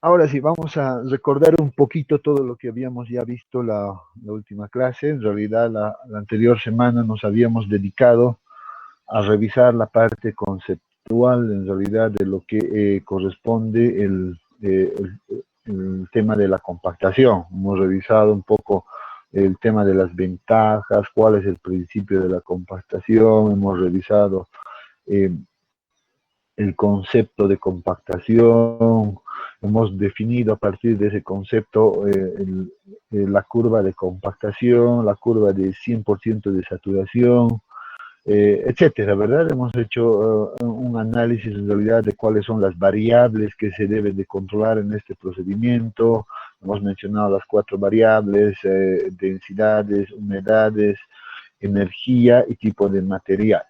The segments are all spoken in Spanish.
Ahora sí, vamos a recordar un poquito todo lo que habíamos ya visto la última clase. En realidad, la anterior semana nos habíamos dedicado a revisar la parte conceptual, en realidad, de lo que corresponde el tema de la compactación. Hemos revisado un poco el tema de las ventajas, cuál es el principio de la compactación, hemos revisado eh, el concepto de compactación, hemos definido a partir de ese concepto la curva de compactación, la curva de 100% de saturación, etcétera, ¿verdad? Hemos hecho un análisis en realidad de cuáles son las variables que se deben de controlar en este procedimiento. Hemos mencionado las 4 variables, densidades, humedades, energía y tipo de material.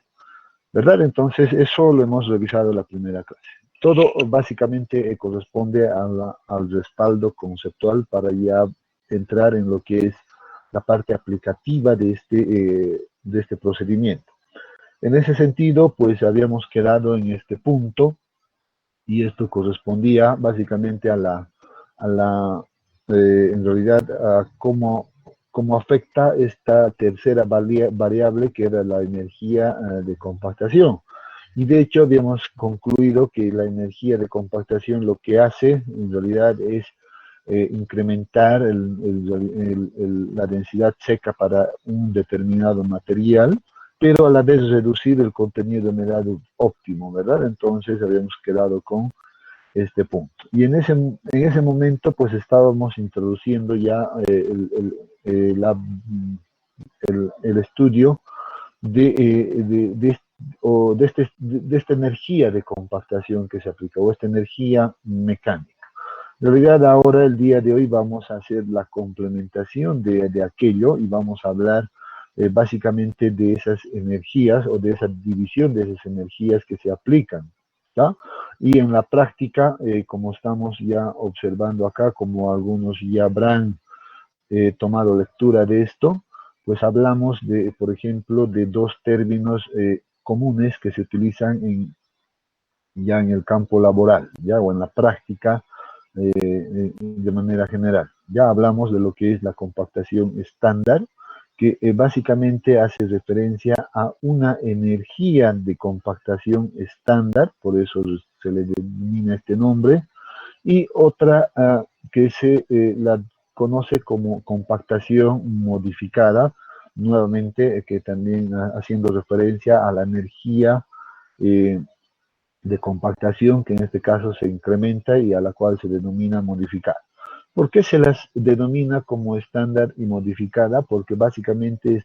¿Verdad? Entonces, eso lo hemos revisado en la primera clase. Todo básicamente corresponde al respaldo conceptual para ya entrar en lo que es la parte aplicativa de este procedimiento. En ese sentido, pues habíamos quedado en este punto y esto correspondía básicamente en realidad, a cómo afecta esta tercera variable que era la energía de compactación. Y de hecho habíamos concluido que la energía de compactación lo que hace en realidad es incrementar la densidad seca para un determinado material, pero a la vez reducir el contenido de humedad óptimo, ¿verdad? Entonces habíamos quedado con este punto. Y en ese momento pues estábamos introduciendo ya el estudio de esta energía de compactación que se aplica, o esta energía mecánica. En realidad ahora, el día de hoy, vamos a hacer la complementación de aquello y vamos a hablar básicamente de esas energías o de esa división de esas energías que se aplican. ¿Ya? Y en la práctica, como estamos ya observando acá, como algunos ya habrán tomado lectura de esto, pues hablamos de, por ejemplo, de 2 términos comunes que se utilizan ya en el campo laboral, ya, o en la práctica de manera general. Ya hablamos de lo que es la compactación estándar, que básicamente hace referencia a una energía de compactación estándar, por eso se le denomina este nombre, y otra que se la conoce como compactación modificada, nuevamente que también haciendo referencia a la energía eh, de compactación que en este caso se incrementa y a la cual se denomina modificada. ¿Por qué se las denomina como estándar y modificada? Porque básicamente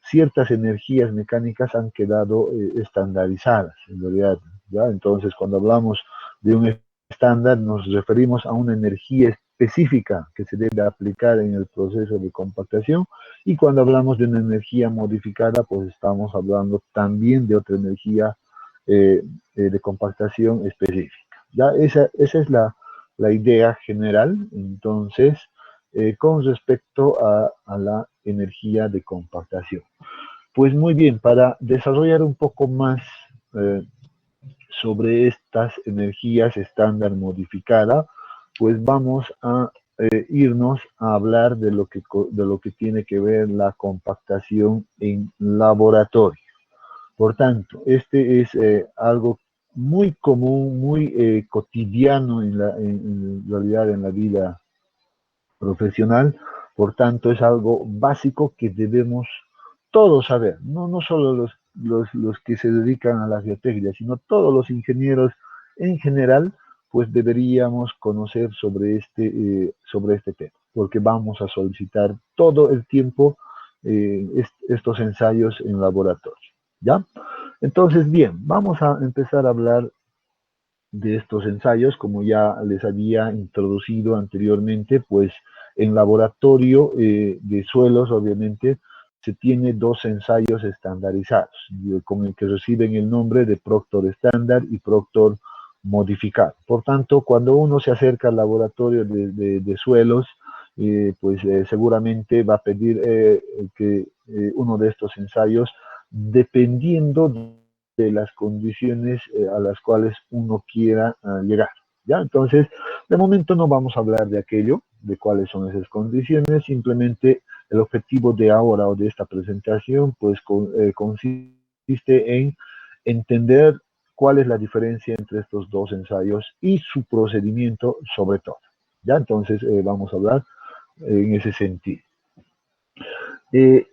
ciertas energías mecánicas han quedado estandarizadas, en realidad, ¿ya? Entonces, cuando hablamos de un estándar, nos referimos a una energía específica que se debe aplicar en el proceso de compactación, y cuando hablamos de una energía modificada, pues estamos hablando también de otra energía de compactación específica. ¿Ya? Esa es la idea general, entonces, con respecto a la energía de compactación. Pues muy bien, para desarrollar un poco más sobre estas energías estándar modificada, pues vamos a irnos a hablar de lo que tiene que ver la compactación en laboratorio. Por tanto, este es algo muy común, muy cotidiano en realidad en la vida profesional. Por tanto, es algo básico que debemos todos saber, no solo los que se dedican a la geotecnia, sino todos los ingenieros en general, pues deberíamos conocer sobre este tema, porque vamos a solicitar todo el tiempo estos ensayos en laboratorio. ¿Ya? Entonces, bien, vamos a empezar a hablar de estos ensayos. Como ya les había introducido anteriormente, pues en laboratorio de suelos, obviamente, se tiene 2 ensayos estandarizados, con el que reciben el nombre de Proctor estándar y Proctor modificado. Por tanto, cuando uno se acerca al laboratorio de suelos, pues seguramente va a pedir que uno de estos ensayos, dependiendo de las condiciones a las cuales uno quiera llegar. ¿ya? Entonces, de momento no vamos a hablar de aquello, de cuáles son esas condiciones, simplemente el objetivo de ahora o de esta presentación, pues consiste en entender cuál es la diferencia entre estos dos ensayos y su procedimiento sobre todo, ¿ya? Entonces, vamos a hablar en ese sentido. Eh,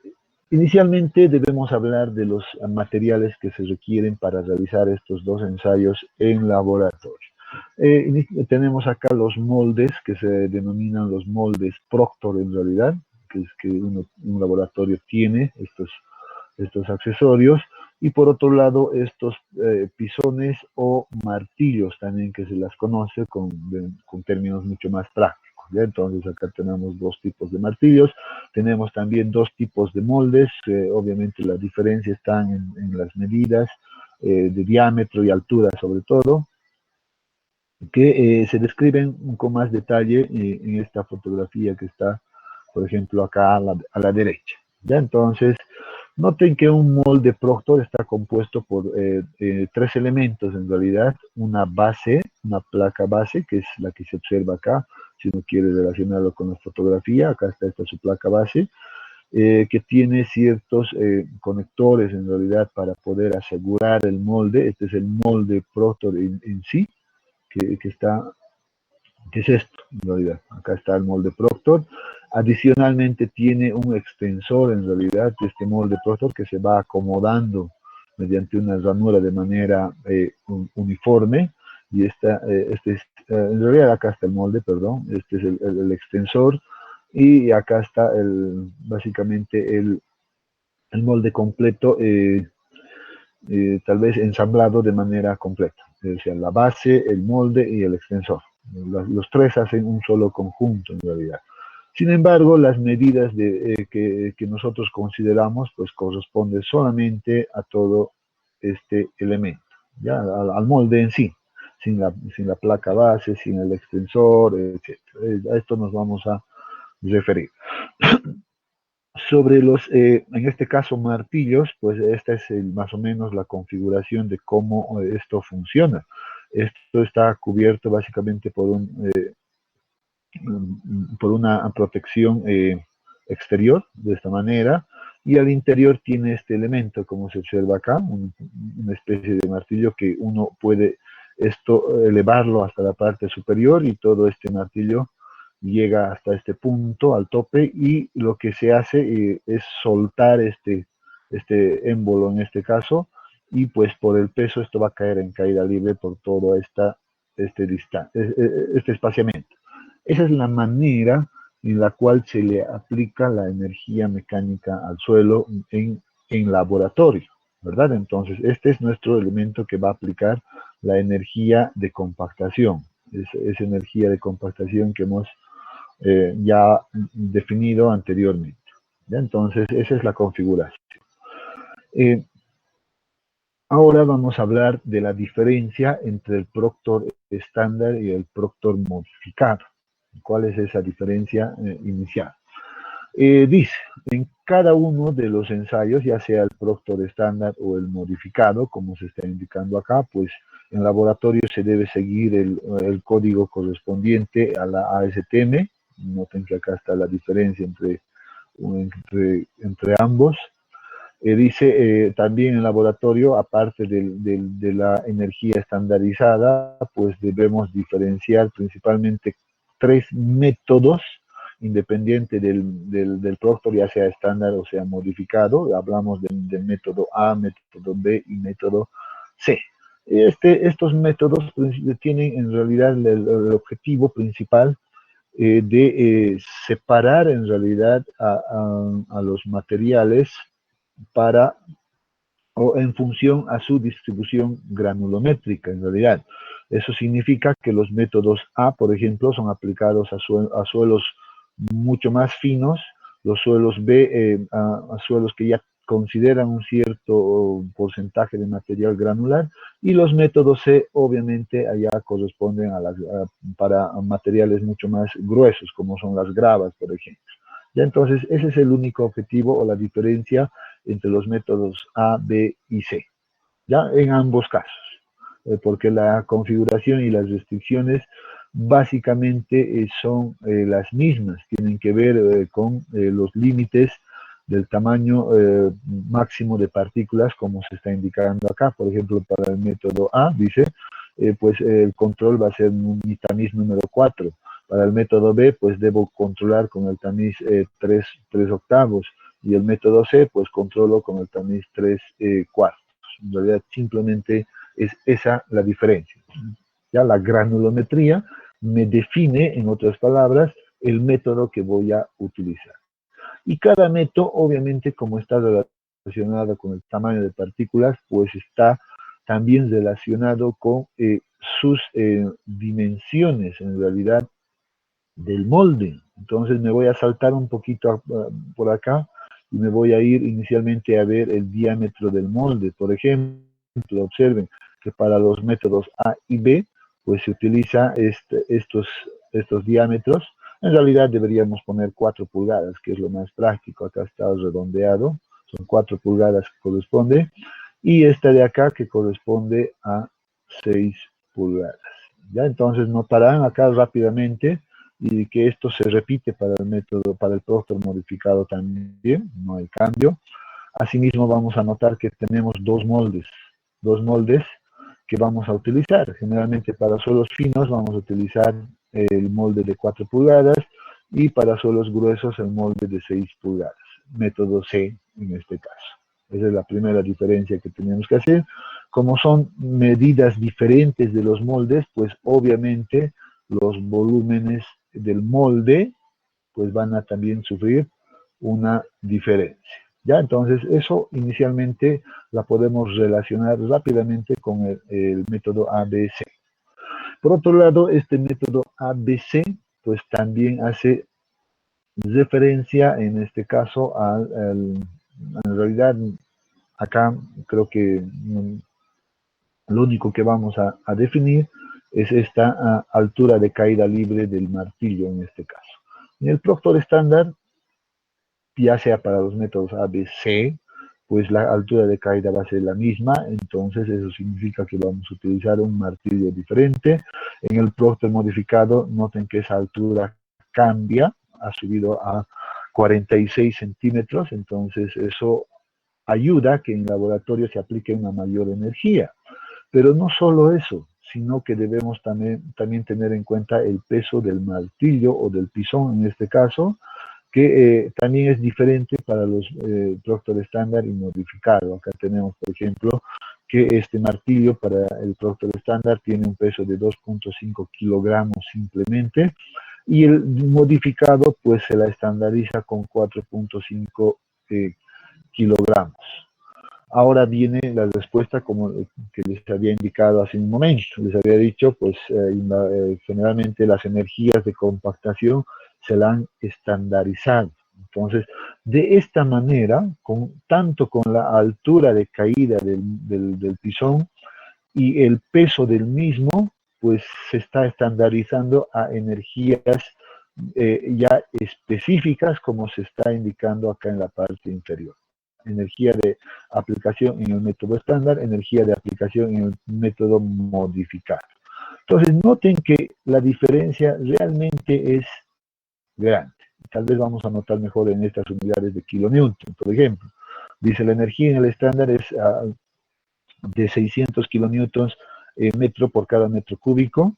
Inicialmente debemos hablar de los materiales que se requieren para realizar estos dos ensayos en laboratorio. Tenemos acá los moldes que se denominan los moldes Proctor en realidad, que es que un laboratorio tiene estos accesorios, y por otro lado estos pisones o martillos también que se las conoce con términos mucho más prácticos. ¿Ya? Entonces acá tenemos dos tipos de martillos, tenemos también dos tipos de moldes, obviamente la diferencia está en las medidas de diámetro y altura sobre todo, que se describen con más detalle en esta fotografía que está, por ejemplo, acá a la derecha. ¿Ya? Entonces, noten que un molde Proctor está compuesto por tres elementos en realidad, una base, una placa base, que es la que se observa acá, si uno quiere relacionarlo con la fotografía, acá está esta su placa base, que tiene ciertos conectores en realidad para poder asegurar el molde. Este es el molde Proctor en sí, que está, que es esto en realidad. Acá está el molde Proctor. Adicionalmente tiene un extensor en realidad de este molde Proctor que se va acomodando mediante una ranura de manera uniforme. Y en realidad acá está el molde, perdón, este es el extensor. Y acá está básicamente el molde completo, tal vez ensamblado de manera completa. O sea, la base, el molde y el extensor. Los tres hacen un solo conjunto en realidad. Sin embargo, las medidas que nosotros consideramos pues corresponden solamente a todo este elemento, ¿ya? Al molde en sí, sin la placa base, sin el extensor, etc. A esto nos vamos a referir. Sobre en este caso, martillos, pues esta es más o menos la configuración de cómo esto funciona. Esto está cubierto básicamente por una protección exterior, de esta manera, y al interior tiene este elemento, como se observa acá, una especie de martillo que uno puede elevarlo hasta la parte superior, y todo este martillo llega hasta este punto, al tope, y lo que se hace es soltar este émbolo en este caso, y pues por el peso esto va a caer en caída libre por todo este espaciamiento. Esa es la manera en la cual se le aplica la energía mecánica al suelo en laboratorio, ¿verdad? Entonces, este es nuestro elemento que va a aplicar la energía de compactación. Es energía de compactación que hemos ya definido anteriormente. ¿Ya? Entonces, esa es la configuración. Ahora vamos a hablar de la diferencia entre el Proctor estándar y el Proctor modificado. ¿Cuál es esa diferencia inicial? Dice, en cada uno de los ensayos, ya sea el Proctor estándar o el modificado, como se está indicando acá, pues en laboratorio se debe seguir el código correspondiente a la ASTM. Noten que acá está la diferencia entre ambos. Dice también en laboratorio, aparte de la energía estandarizada, pues debemos diferenciar principalmente tres métodos independiente del Proctor, ya sea estándar o sea modificado. Hablamos del método A, método B y método C. Estos métodos tienen en realidad el objetivo principal de separar en realidad a los materiales o en función a su distribución granulométrica en realidad. Eso significa que los métodos A, por ejemplo, son aplicados a suelos mucho más finos, los suelos B a suelos que ya consideran un cierto porcentaje de material granular, y los métodos C obviamente allá corresponden para materiales mucho más gruesos, como son las gravas, por ejemplo. Ya, entonces, ese es el único objetivo o la diferencia entre los métodos A, B y C, ya en ambos casos. porque la configuración y las restricciones básicamente son las mismas, tienen que ver con los límites del tamaño máximo de partículas, como se está indicando acá. Por ejemplo, para el método A, dice, pues el control va a ser mi tamiz número 4. Para el método B, pues debo controlar con el tamiz 3 octavos. Y el método C, pues controlo con el tamiz 3 cuartos. En realidad, simplemente es esa la diferencia. Ya la granulometría me define, en otras palabras, el método que voy a utilizar. Y cada método, obviamente, como está relacionado con el tamaño de partículas, pues está también relacionado con sus dimensiones, en realidad, del molde. Entonces me voy a saltar un poquito por acá y me voy a ir inicialmente a ver el diámetro del molde. Por ejemplo, observen que para los métodos A y B, pues se utiliza estos diámetros. En realidad deberíamos poner 4 pulgadas, que es lo más práctico. Acá está redondeado, son 4 pulgadas que corresponde. Y esta de acá que corresponde a 6 pulgadas. ¿Ya? Entonces notarán acá rápidamente y que esto se repite para el método, para el Proctor modificado también, no hay cambio. Asimismo vamos a notar que tenemos dos moldes que vamos a utilizar. Generalmente para suelos finos vamos a utilizar el molde de 4 pulgadas y para suelos gruesos el molde de 6 pulgadas. Método C en este caso. Esa es la primera diferencia que tenemos que hacer. Como son medidas diferentes de los moldes, pues obviamente los volúmenes del molde pues van a también sufrir una diferencia. ¿Ya? Entonces, eso inicialmente la podemos relacionar rápidamente con el método ABC. Por otro lado, este método ABC, pues también hace referencia, en este caso, en realidad, acá creo que lo único que vamos a definir es esta altura de caída libre del martillo en este caso. En el Proctor estándar, ya sea para los métodos A, B, C, pues la altura de caída va a ser la misma, entonces eso significa que vamos a utilizar un martillo diferente. En el Proctor modificado, noten que esa altura cambia, ha subido a 46 centímetros, entonces eso ayuda a que en laboratorio se aplique una mayor energía. Pero no solo eso, sino que debemos también tener en cuenta el peso del martillo o del pisón en este caso, que también es diferente para los Proctor estándar y modificado. Acá tenemos, por ejemplo, que este martillo para el Proctor estándar tiene un peso de 2.5 kilogramos simplemente, y el modificado pues se la estandariza con 4.5 kilogramos. Ahora viene la respuesta como que les había indicado hace un momento. Les había dicho, pues generalmente las energías de compactación se la han estandarizado. Entonces, de esta manera, tanto con la altura de caída del pisón y el peso del mismo, pues se está estandarizando a energías ya específicas, como se está indicando acá en la parte inferior. Energía de aplicación en el método estándar, energía de aplicación en el método modificado. Entonces, noten que la diferencia realmente es grande. Tal vez vamos a notar mejor en estas unidades de kilonewton, por ejemplo. Dice, la energía en el estándar es de 600 kilonewtons metro por cada metro cúbico.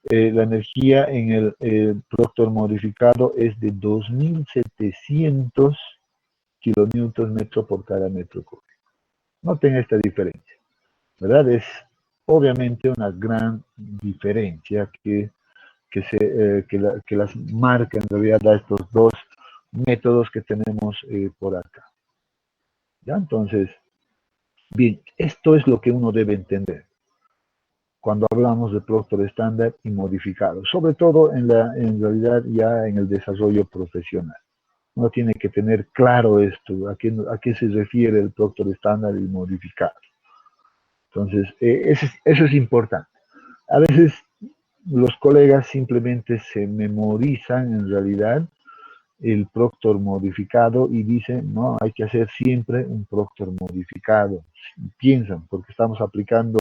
La energía en el Proctor modificado es de 2700 kilonewtons metro por cada metro cúbico. Noten esta diferencia, ¿verdad? Es obviamente una gran diferencia que las marca en realidad a estos dos métodos que tenemos por acá. ¿Ya? Entonces, bien, esto es lo que uno debe entender cuando hablamos de Proctor estándar y modificado, sobre todo en realidad ya en el desarrollo profesional. Uno tiene que tener claro esto, a qué se refiere el Proctor estándar y modificado. Entonces, eso es importante. A veces los colegas simplemente se memorizan en realidad el Proctor modificado y dicen, no, hay que hacer siempre un Proctor modificado. Piensan, porque estamos aplicando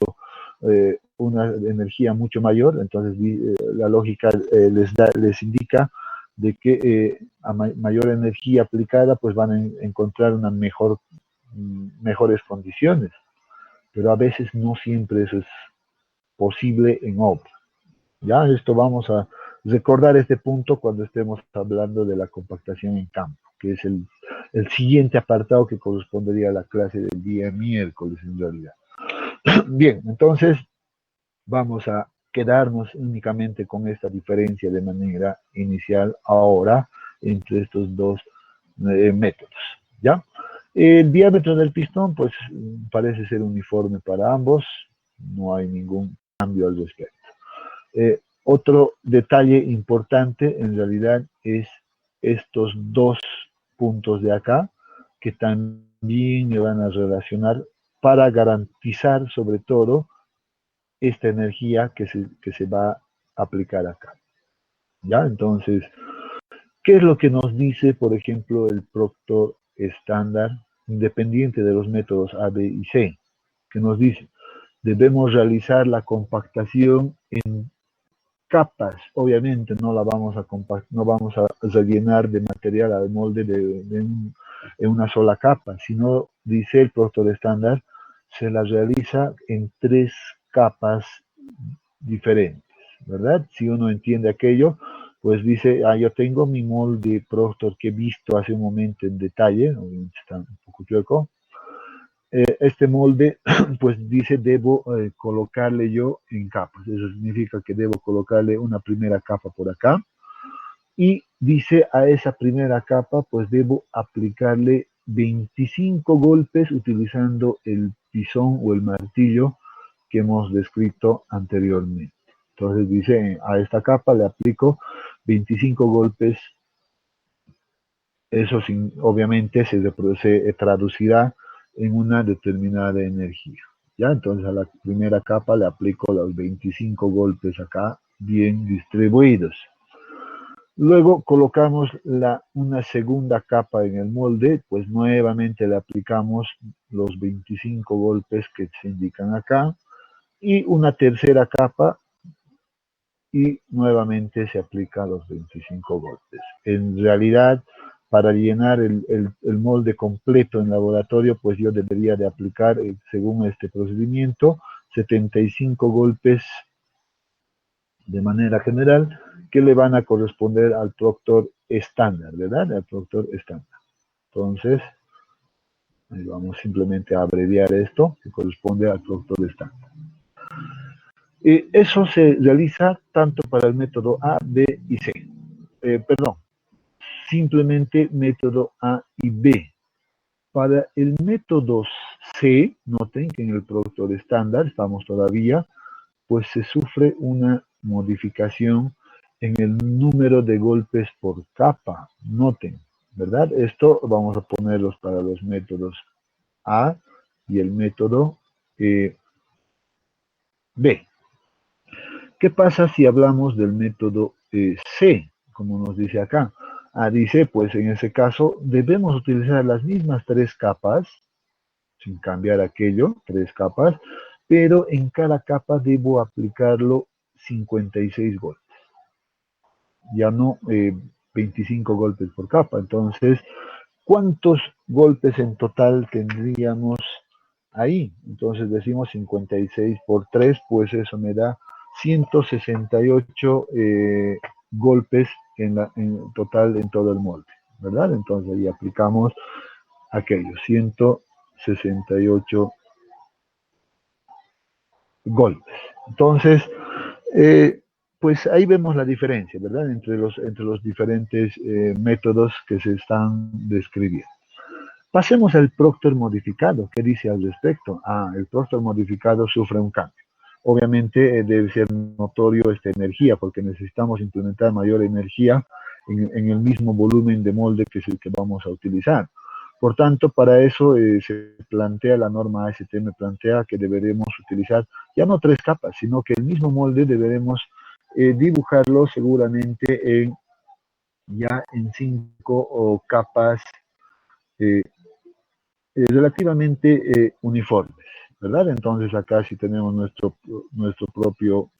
una energía mucho mayor, entonces la lógica les indica de que a mayor energía aplicada, pues van a encontrar una mejores condiciones, pero a veces no siempre eso es posible en obra. Ya, esto vamos a recordar este punto cuando estemos hablando de la compactación en campo, que es el siguiente apartado que correspondería a la clase del día miércoles en realidad. Bien, entonces vamos a quedarnos únicamente con esta diferencia de manera inicial ahora entre estos dos métodos, ¿ya? El diámetro del pistón, pues parece ser uniforme para ambos, no hay ningún cambio al respecto. Otro detalle importante en realidad es estos dos puntos de acá, que también me van a relacionar para garantizar sobre todo esta energía que se va a aplicar acá. ¿Ya? Entonces, ¿qué es lo que nos dice, por ejemplo, el Proctor estándar, independiente de los métodos A, B y C? Que nos dice, debemos realizar la compactación en capas. Obviamente no la vamos a no vamos a rellenar de material al molde en una sola capa, sino, dice el Proctor estándar, se la realiza en 3 capas diferentes, ¿verdad? Si uno entiende aquello, pues dice, yo tengo mi molde Proctor que he visto hace un momento en detalle, obviamente está un poco chueco. Este molde, pues dice, debo colocarle yo en capas. Eso significa que debo colocarle una primera capa por acá. Y dice, a esa primera capa, pues debo aplicarle 25 golpes utilizando el pisón o el martillo que hemos descrito anteriormente. Entonces dice, a esta capa le aplico 25 golpes. Eso obviamente se traducirá en una determinada energía. ¿Ya? Entonces a la primera capa le aplico los 25 golpes acá bien distribuidos. Luego colocamos una segunda capa en el molde, pues nuevamente le aplicamos los 25 golpes que se indican acá y una tercera capa y nuevamente se aplica los 25 golpes. En realidad, para llenar el molde completo en laboratorio, pues yo debería de aplicar, según este procedimiento, 75 golpes de manera general, que le van a corresponder al Proctor estándar, ¿verdad? Al Proctor estándar. Entonces, ahí vamos simplemente a abreviar esto, que corresponde al Proctor estándar. Eso se realiza tanto para el método A, B y C. Simplemente método A y B. Para el método C, noten que en el Proctor estándar estamos todavía, pues se sufre una modificación en el número de golpes por capa. Noten, ¿verdad? Esto vamos a ponerlos para los métodos A y el método B. ¿Qué pasa si hablamos del método C, como nos dice acá? Dice, pues en ese caso debemos utilizar las mismas 3 capas, sin cambiar aquello, 3 capas, pero en cada capa debo aplicarlo 56 golpes. Ya no 25 golpes por capa. Entonces, ¿cuántos golpes en total tendríamos ahí? Entonces decimos 56 por 3, pues eso me da 168 golpes en total en todo el molde, ¿verdad? Entonces ahí aplicamos aquello, 168 golpes. Entonces, pues ahí vemos la diferencia, ¿verdad? Entre los diferentes métodos que se están describiendo. Pasemos al Proctor modificado. ¿Qué dice al respecto? El Proctor modificado sufre un cambio. Obviamente debe ser notorio esta energía, porque necesitamos implementar mayor energía en el mismo volumen de molde que es el que vamos a utilizar. Por tanto, para eso se plantea la norma ASTM, plantea que deberemos utilizar ya no 3 capas, sino que el mismo molde deberemos dibujarlo seguramente en ya en 5 capas eh, relativamente uniformes, ¿verdad? Entonces acá sí tenemos nuestro propio,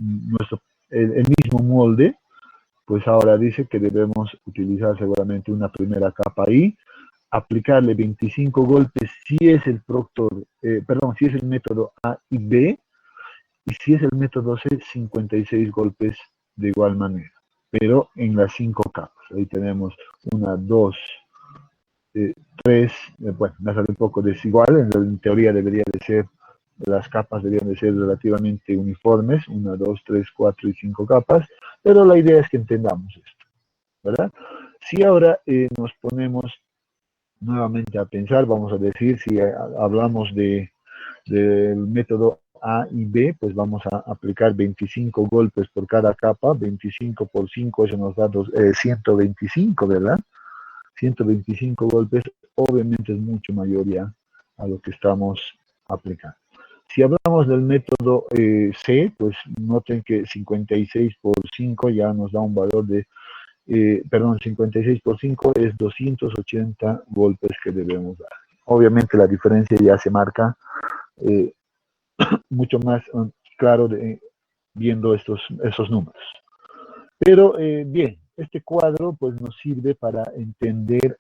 el mismo molde, pues ahora dice que debemos utilizar seguramente una primera capa ahí, aplicarle 25 golpes si es el si es el método A y B, y si es el método C, 56 golpes de igual manera, pero en las 5 capas. Ahí tenemos una, dos, eh, tres, bueno, me sale un poco desigual, en teoría debería de ser, las capas deberían de ser relativamente uniformes, una, dos, tres, cuatro y 5 capas, pero la idea es que entendamos esto, ¿verdad? Si ahora nos ponemos nuevamente a pensar, vamos a decir, si hablamos del método A y B, pues vamos a aplicar 25 golpes por cada capa, 25 por 5, eso nos da 125, ¿verdad? 125 golpes, obviamente es mucho mayor ya a lo que estamos aplicando. Si hablamos del método C, pues noten que 56 por 5 ya nos da un valor de, 56 por 5 es 280 golpes que debemos dar. Obviamente la diferencia ya se marca eh, mucho más claro viendo esos números. Pero bien, este cuadro pues nos sirve para entender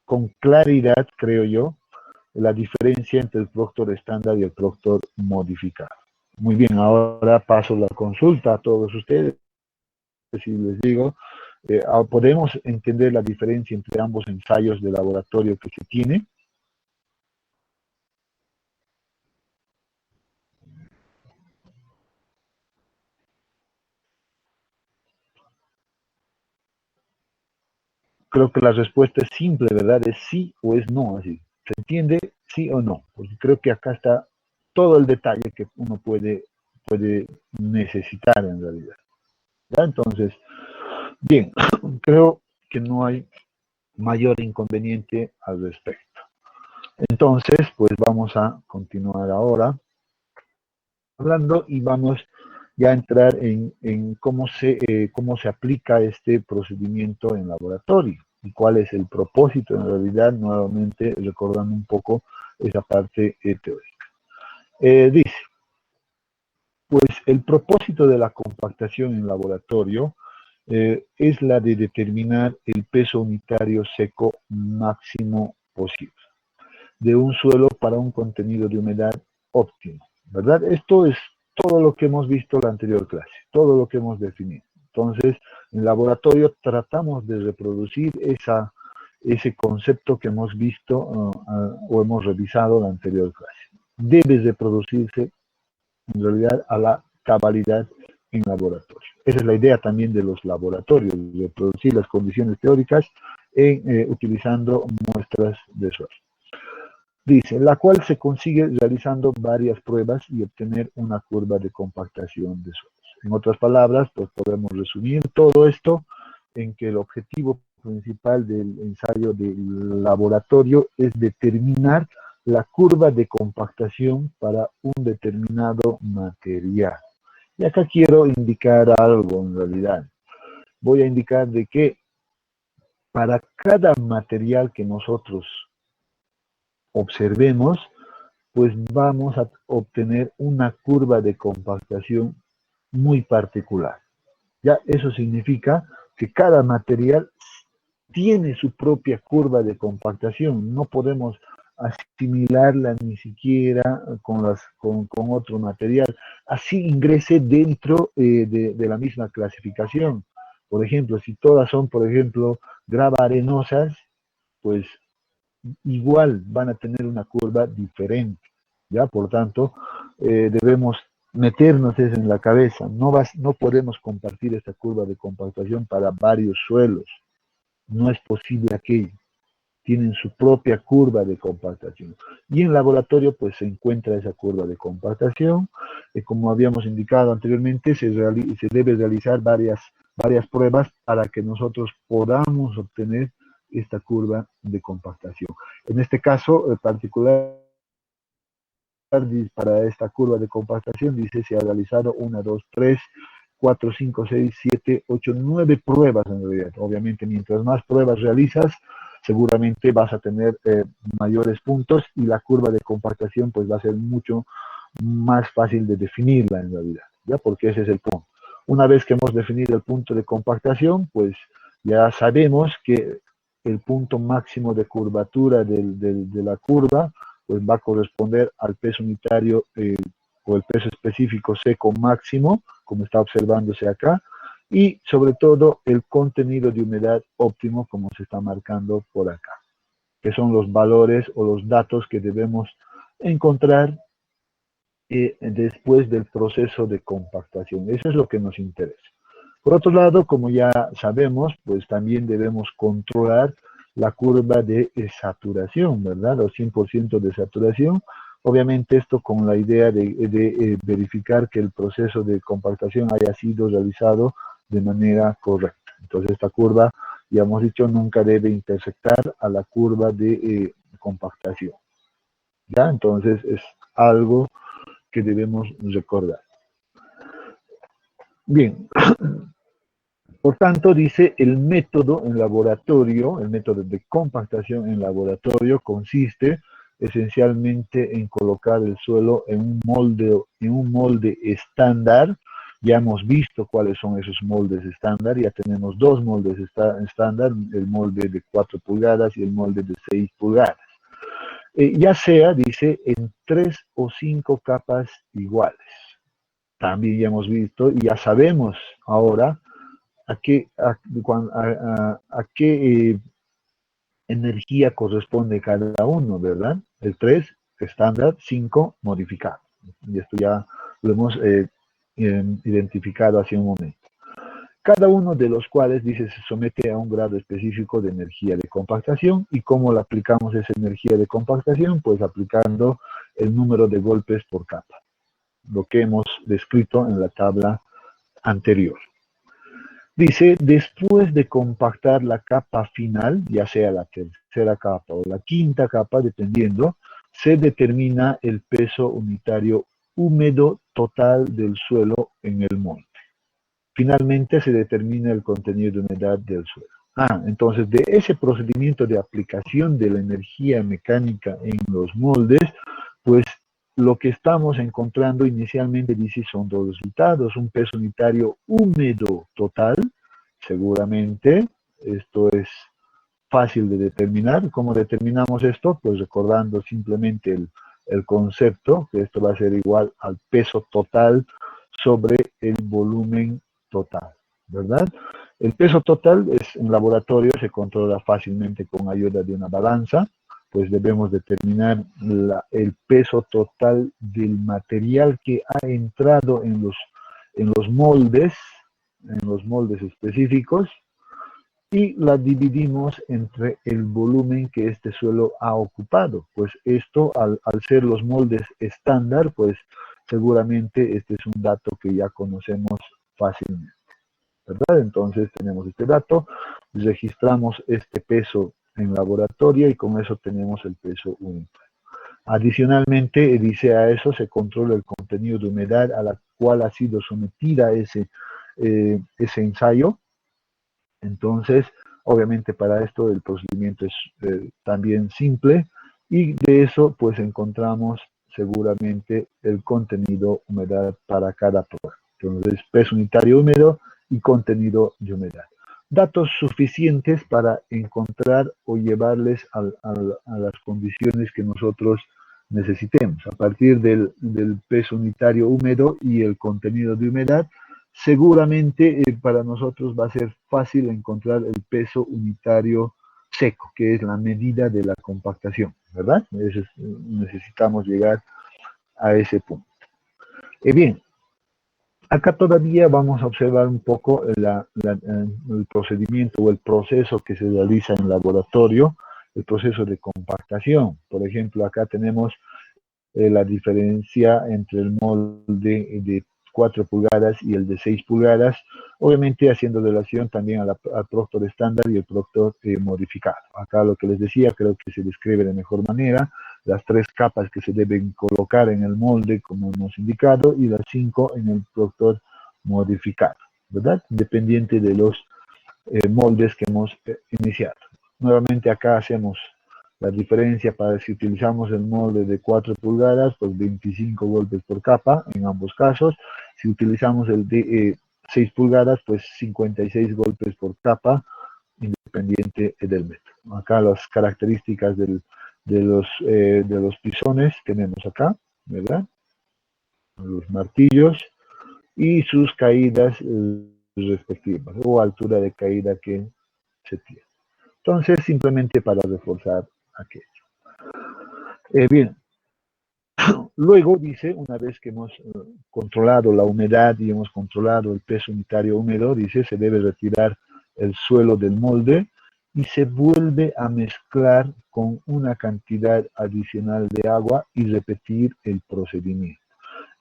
con claridad, creo yo, la diferencia entre el Proctor estándar y el Proctor modificado. Muy bien, ahora paso la consulta a todos ustedes. Si les digo, podemos entender la diferencia entre ambos ensayos de laboratorio que se tiene. Creo que la respuesta es simple, ¿verdad? Es sí o es no, así. ¿Se entiende? Sí o no. Porque creo que acá está todo el detalle que uno puede necesitar en realidad. ¿Ya? Entonces, bien, creo que no hay mayor inconveniente al respecto. Entonces, pues vamos a continuar ahora hablando y vamos ya a entrar en cómo se aplica este procedimiento en laboratorio y cuál es el propósito en realidad, nuevamente recordando un poco esa parte teórica. Dice, pues el propósito de la compactación en laboratorio es la de determinar el peso unitario seco máximo posible de un suelo para un contenido de humedad óptimo, ¿verdad? Esto es todo lo que hemos visto en la anterior clase, todo lo que hemos definido. Entonces, en laboratorio tratamos de reproducir ese concepto que hemos visto o hemos revisado en la anterior clase. Debe reproducirse en realidad a la cabalidad en laboratorio. Esa es la idea también de los laboratorios, de producir las condiciones teóricas utilizando muestras de suelo. Dice, la cual se consigue realizando varias pruebas y obtener una curva de compactación de suelos. En otras palabras, pues podemos resumir todo esto en que el objetivo principal del ensayo del laboratorio es determinar la curva de compactación para un determinado material. Y acá quiero indicar algo en realidad. Voy a indicar de que para cada material que nosotros observemos, pues vamos a obtener una curva de compactación muy particular. Ya eso significa que cada material tiene su propia curva de compactación. No podemos asimilarla ni siquiera con otro material. Así ingrese dentro de la misma clasificación. Por ejemplo, si todas son, por ejemplo, grava arenosas, pues igual van a tener una curva diferente. ¿Ya? Por tanto, debemos meternos eso en la cabeza. No podemos compartir esta curva de compactación para varios suelos. No es posible aquello. Tienen su propia curva de compactación. Y en laboratorio, pues se encuentra esa curva de compactación. Como habíamos indicado anteriormente, se debe realizar varias pruebas para que nosotros podamos obtener esta curva de compactación. En este caso, en particular, para esta curva de compactación, dice, se ha realizado 1, 2, 3, 4, 5, 6, 7, 8, 9 pruebas en realidad. Obviamente, mientras más pruebas realizas, seguramente vas a tener mayores puntos y la curva de compactación pues va a ser mucho más fácil de definirla en realidad, ¿ya? Porque ese es el punto. Una vez que hemos definido el punto de compactación, pues ya sabemos que el punto máximo de curvatura de la curva pues va a corresponder al peso unitario o el peso específico seco máximo, como está observándose acá, y sobre todo el contenido de humedad óptimo, como se está marcando por acá, que son los valores o los datos que debemos encontrar después del proceso de compactación. Eso es lo que nos interesa. Por otro lado, como ya sabemos, pues también debemos controlar la curva de saturación, ¿verdad? O 100% de saturación. Obviamente esto con la idea de verificar que el proceso de compactación haya sido realizado de manera correcta. Entonces esta curva, ya hemos dicho, nunca debe intersectar a la curva de compactación. ¿Ya? Entonces es algo que debemos recordar. Bien, por tanto, dice, el método en laboratorio, el método de compactación en laboratorio consiste esencialmente en colocar el suelo en un molde estándar. Ya hemos visto cuáles son esos moldes estándar, ya tenemos dos moldes estándar, el molde de 4 pulgadas y el molde de 6 pulgadas. Ya sea, dice, en 3 o 5 capas iguales. También ya hemos visto y ya sabemos ahora a qué energía corresponde cada uno, ¿verdad? El 3 estándar, 5 modificado. Y esto ya lo hemos identificado hace un momento. Cada uno de los cuales, dice, se somete a un grado específico de energía de compactación. ¿Y cómo le aplicamos esa energía de compactación? Pues aplicando el número de golpes por capa, lo que hemos descrito en la tabla anterior. Dice, después de compactar la capa final, ya sea la tercera capa o la quinta capa, dependiendo, se determina el peso unitario húmedo total del suelo en el molde. Finalmente se determina el contenido de humedad del suelo. Entonces de ese procedimiento de aplicación de la energía mecánica en los moldes, pues lo que estamos encontrando inicialmente, dice, son dos resultados: un peso unitario húmedo total, seguramente, esto es fácil de determinar. ¿Cómo determinamos esto? Pues recordando simplemente el concepto, que esto va a ser igual al peso total sobre el volumen total, ¿verdad? El peso total en laboratorio se controla fácilmente con ayuda de una balanza. Pues debemos determinar el peso total del material que ha entrado en los moldes específicos, y la dividimos entre el volumen que este suelo ha ocupado. Pues esto, al ser los moldes estándar, pues seguramente este es un dato que ya conocemos fácilmente, ¿verdad? Entonces tenemos este dato, registramos este peso en laboratorio y con eso tenemos el peso unitario. Adicionalmente, dice, a eso se controla el contenido de humedad a la cual ha sido sometida ese ensayo. Entonces, obviamente para esto el procedimiento es también simple, y de eso pues encontramos seguramente el contenido humedad para cada prueba. Entonces, peso unitario húmedo y contenido de humedad. Datos suficientes para encontrar o llevarles a las condiciones que nosotros necesitemos. A partir del peso unitario húmedo y el contenido de humedad, seguramente para nosotros va a ser fácil encontrar el peso unitario seco, que es la medida de la compactación, ¿verdad? Necesitamos llegar a ese punto. Bien, acá todavía vamos a observar un poco el procedimiento o el proceso que se realiza en laboratorio, el proceso de compactación. Por ejemplo, acá tenemos la diferencia entre el molde de 4 pulgadas y el de 6 pulgadas, obviamente haciendo relación también al Proctor estándar y el Proctor modificado. Acá lo que les decía, creo que se describe de mejor manera, las 3 capas que se deben colocar en el molde, como hemos indicado, y las 5 en el Proctor modificar, ¿verdad? Dependiente de los moldes que hemos iniciado. Nuevamente acá hacemos la diferencia para si utilizamos el molde de 4 pulgadas, pues 25 golpes por capa en ambos casos. Si utilizamos el de 6 pulgadas, pues 56 golpes por capa, independiente del método. Acá las características de los pisones tenemos acá, ¿verdad? Los martillos y sus caídas respectivas o altura de caída que se tiene. Entonces, simplemente para reforzar aquello. Bien, luego dice, una vez que hemos controlado la humedad y hemos controlado el peso unitario húmedo, dice, se debe retirar el suelo del molde y se vuelve a mezclar con una cantidad adicional de agua y repetir el procedimiento.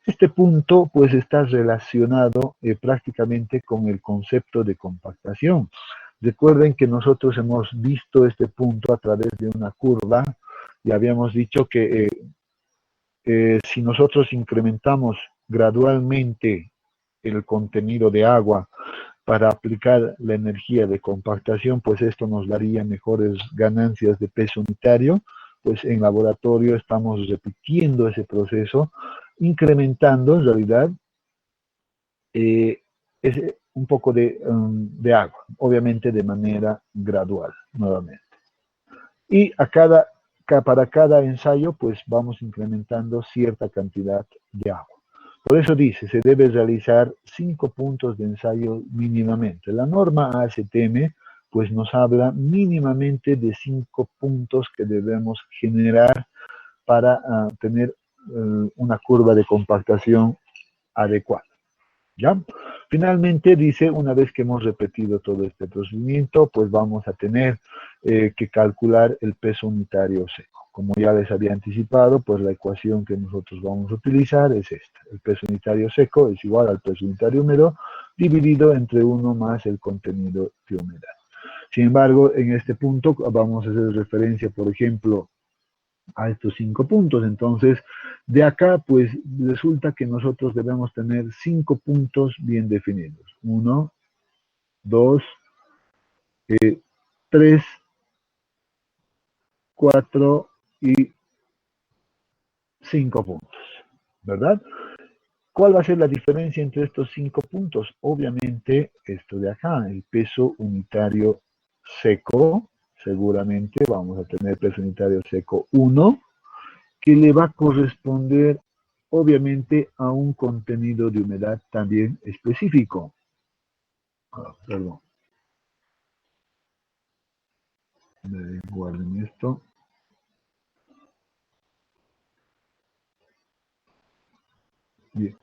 Este punto pues está relacionado prácticamente con el concepto de compactación. Recuerden que nosotros hemos visto este punto a través de una curva y habíamos dicho que si nosotros incrementamos gradualmente el contenido de agua para aplicar la energía de compactación, pues esto nos daría mejores ganancias de peso unitario. Pues en laboratorio estamos repitiendo ese proceso, incrementando en realidad es un poco de agua, obviamente de manera gradual, nuevamente. Y para cada ensayo, pues vamos incrementando cierta cantidad de agua. Por eso dice, se debe realizar 5 puntos de ensayo mínimamente. La norma ASTM, pues nos habla mínimamente de 5 puntos que debemos generar para tener una curva de compactación adecuada. ¿Ya? Finalmente dice, una vez que hemos repetido todo este procedimiento, pues vamos a tener que calcular el peso unitario seco. Como ya les había anticipado, pues la ecuación que nosotros vamos a utilizar es esta. El peso unitario seco es igual al peso unitario húmedo dividido entre 1 más el contenido de humedad. Sin embargo, en este punto vamos a hacer referencia, por ejemplo, a estos 5 puntos. Entonces, de acá, pues, resulta que nosotros debemos tener 5 puntos bien definidos. 1, 2, 3, 4 y 5 puntos, ¿verdad? ¿Cuál va a ser la diferencia entre estos 5 puntos? Obviamente, esto de acá, el peso unitario seco, seguramente vamos a tener peso unitario seco 1, que le va a corresponder obviamente a un contenido de humedad también específico. Perdón. Guarden esto. Bien.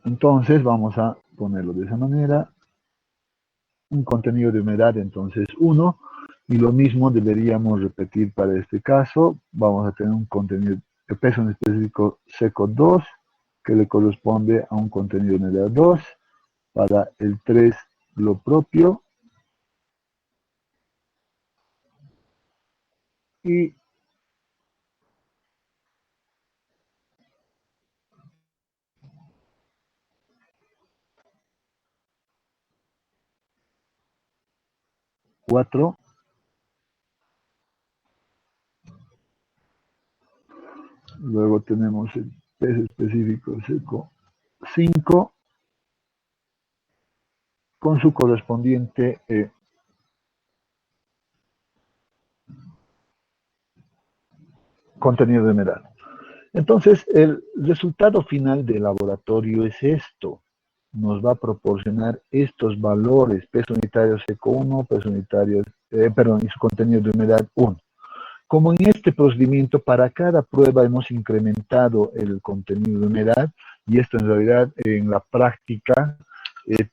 Entonces vamos a ponerlo de esa manera. Un contenido de humedad entonces 1. Y lo mismo deberíamos repetir para este caso. Vamos a tener un contenido de peso en específico seco 2, que le corresponde a un contenido de humedad 2. Para el 3 lo propio. Y cuatro. Luego tenemos el peso específico seco 5 con su correspondiente contenido de humedad. Entonces, el resultado final del laboratorio es esto. Nos va a proporcionar estos valores, peso unitario seco 1, peso unitario, y su contenido de humedad 1. Como en este procedimiento, para cada prueba hemos incrementado el contenido de humedad, y esto en realidad en la práctica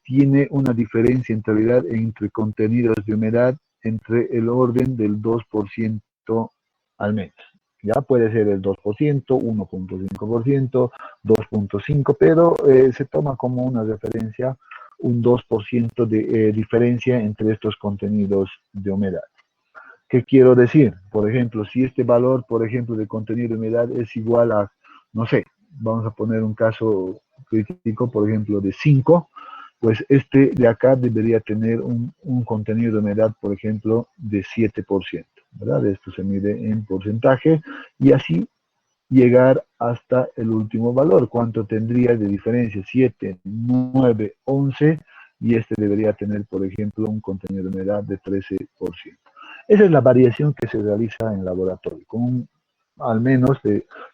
tiene una diferencia en realidad entre contenidos de humedad entre el orden del 2% al menos. Ya puede ser el 2%, 1.5%, 2.5%, pero se toma como una referencia un 2% de diferencia entre estos contenidos de humedad. ¿Qué quiero decir? Por ejemplo, si este valor, por ejemplo, de contenido de humedad es igual a, no sé, vamos a poner un caso crítico, por ejemplo, de 5, pues este de acá debería tener un contenido de humedad, por ejemplo, de 7%, ¿verdad? Esto se mide en porcentaje y así llegar hasta el último valor. ¿Cuánto tendría de diferencia? 7, 9, 11 y este debería tener, por ejemplo, un contenido de humedad de 13%. Esa es la variación que se realiza en laboratorio, al menos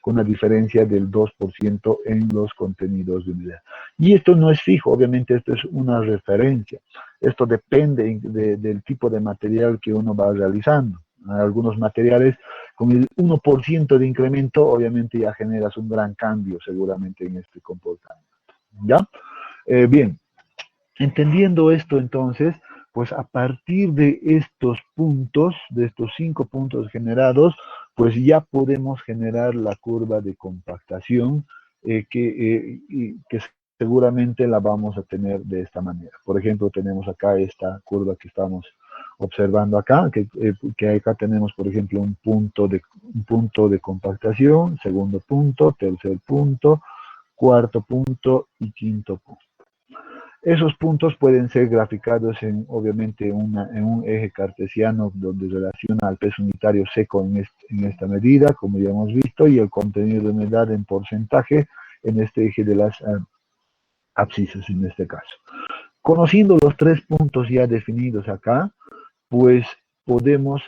con una diferencia del 2% en los contenidos de humedad. Y esto no es fijo, obviamente esto es una referencia. Esto depende del tipo de material que uno va realizando. Algunos materiales con el 1% de incremento, obviamente ya generas un gran cambio seguramente en este comportamiento. ¿Ya? Bien, entendiendo esto entonces, pues a partir de estos puntos, de estos 5 puntos generados, pues ya podemos generar la curva de compactación que seguramente la vamos a tener de esta manera. Por ejemplo, tenemos acá esta curva que estamos observando acá, que acá tenemos, por ejemplo, un punto de compactación, segundo punto, tercer punto, cuarto punto y quinto punto. Esos puntos pueden ser graficados obviamente, en un eje cartesiano donde relaciona al peso unitario seco en esta medida, como ya hemos visto, y el contenido de humedad en porcentaje en este eje de las abscisas en este caso. Conociendo los 3 puntos ya definidos acá, pues podemos,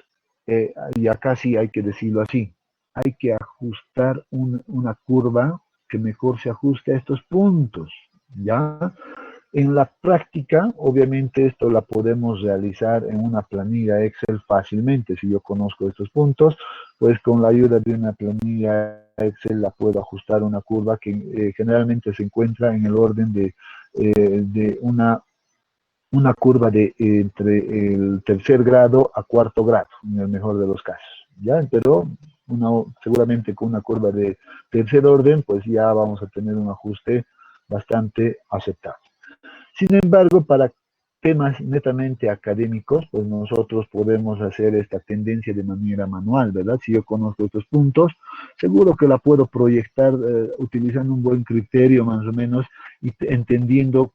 y acá sí hay que decirlo así, hay que ajustar una curva que mejor se ajuste a estos puntos, ¿ya? En la práctica, obviamente esto la podemos realizar en una planilla Excel fácilmente. Si yo conozco estos puntos, pues con la ayuda de una planilla Excel la puedo ajustar una curva que generalmente se encuentra en el orden de una curva de entre el tercer grado a cuarto grado, en el mejor de los casos, ¿ya? Pero seguramente con una curva de tercer orden, pues ya vamos a tener un ajuste bastante aceptable. Sin embargo, para temas netamente académicos, pues nosotros podemos hacer esta tendencia de manera manual, ¿verdad? Si yo conozco estos puntos, seguro que la puedo proyectar utilizando un buen criterio más o menos y entendiendo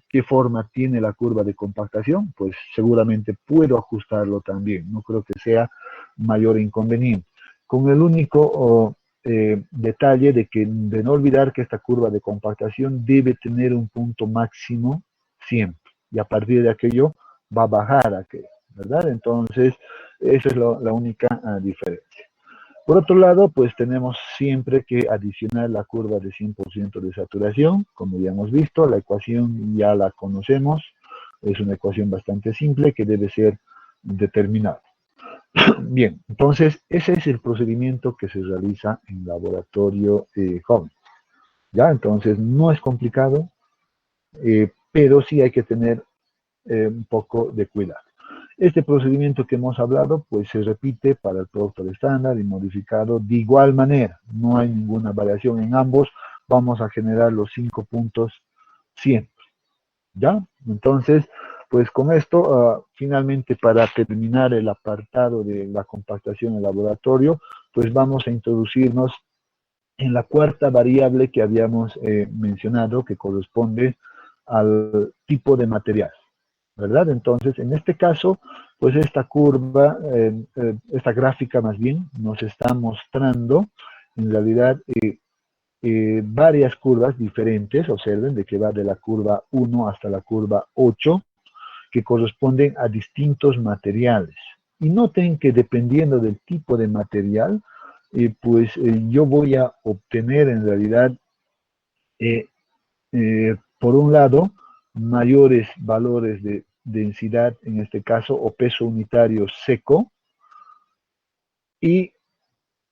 qué forma tiene la curva de compactación, pues seguramente puedo ajustarlo también. No creo que sea mayor inconveniente. Con el único detalle de no olvidar que esta curva de compactación debe tener un punto máximo siempre, y a partir de aquello va a bajar aquello, ¿verdad? Entonces, esa es la única diferencia. Por otro lado, pues tenemos siempre que adicionar la curva de 100% de saturación, como ya hemos visto, la ecuación ya la conocemos, es una ecuación bastante simple que debe ser determinada. Bien, entonces ese es el procedimiento que se realiza en laboratorio joven. ¿Ya? Entonces no es complicado, pero sí hay que tener un poco de cuidado. Este procedimiento que hemos hablado, pues se repite para el producto estándar y modificado de igual manera. No hay ninguna variación en ambos. Vamos a generar los 5 puntos siempre. ¿Ya? Entonces, pues con esto, finalmente para terminar el apartado de la compactación en laboratorio, pues vamos a introducirnos en la cuarta variable que habíamos mencionado, que corresponde al tipo de material, ¿verdad? Entonces, en este caso, pues esta curva, esta gráfica más bien, nos está mostrando en realidad varias curvas diferentes, observen, de que va de la curva 1 hasta la curva 8, que corresponden a distintos materiales. Y noten que dependiendo del tipo de material, yo voy a obtener en realidad, por un lado, mayores valores de densidad, en este caso, o peso unitario seco, y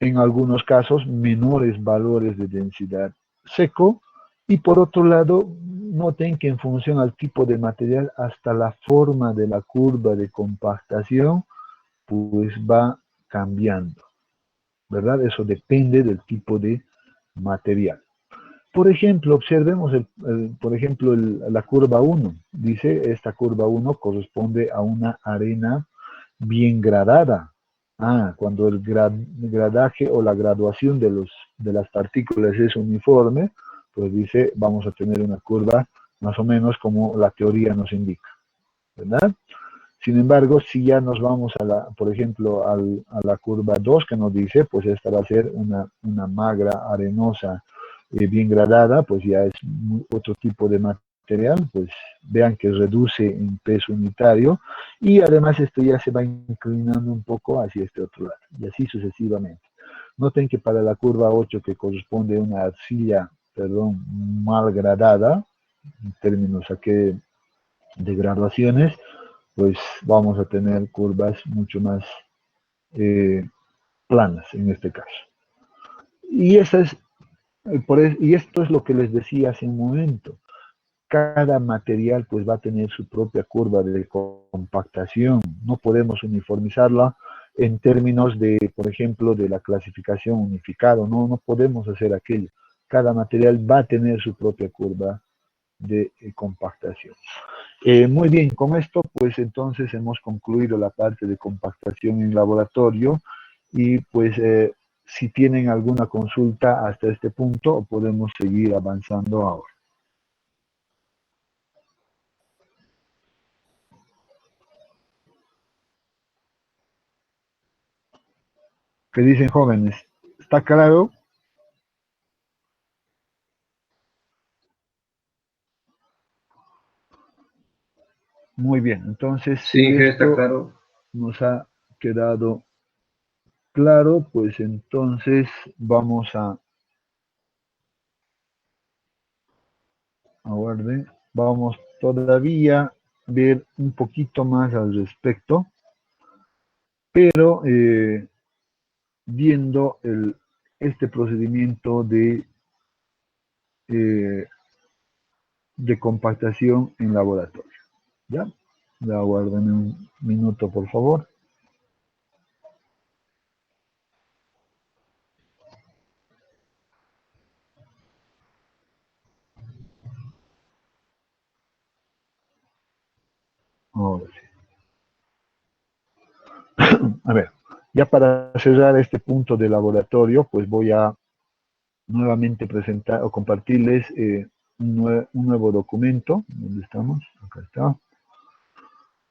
en algunos casos menores valores de densidad seco, y por otro lado, noten que en función al tipo de material, hasta la forma de la curva de compactación, pues va cambiando, ¿verdad? Eso depende del tipo de material. Por ejemplo, observemos por ejemplo, la curva 1. Dice, esta curva 1 corresponde a una arena bien gradada. Cuando el gradaje o la graduación de las partículas es uniforme, pues dice, vamos a tener una curva más o menos como la teoría nos indica, ¿verdad? Sin embargo, si ya nos vamos por ejemplo, a la curva 2 que nos dice, pues esta va a ser una magra, arenosa, bien gradada, pues ya es otro tipo de material, pues vean que reduce en peso unitario y además esto ya se va inclinando un poco hacia este otro lado y así sucesivamente. Noten que para la curva 8 que corresponde a una arcilla, perdón, mal gradada, en términos aquí de graduaciones, pues vamos a tener curvas mucho más planas en este caso. Y, y esto es lo que les decía hace un momento. Cada material pues va a tener su propia curva de compactación. No podemos uniformizarla en términos de, por ejemplo, de la clasificación unificada. No podemos hacer aquello. Cada material va a tener su propia curva de compactación. Muy bien, con esto pues entonces hemos concluido la parte de compactación en laboratorio y pues si tienen alguna consulta hasta este punto podemos seguir avanzando ahora. ¿Qué dicen jóvenes? ¿Está claro? Muy bien, entonces Sí, que está esto claro. nos ha quedado claro, pues entonces vamos vamos todavía a ver un poquito más al respecto, pero viendo este procedimiento eh, de compactación en laboratorio. ¿Ya? Aguarden un minuto, por favor. Ahora sí. A ver, ya para cerrar este punto de laboratorio, pues voy a nuevamente presentar o compartirles un nuevo documento. ¿Dónde estamos? Acá está.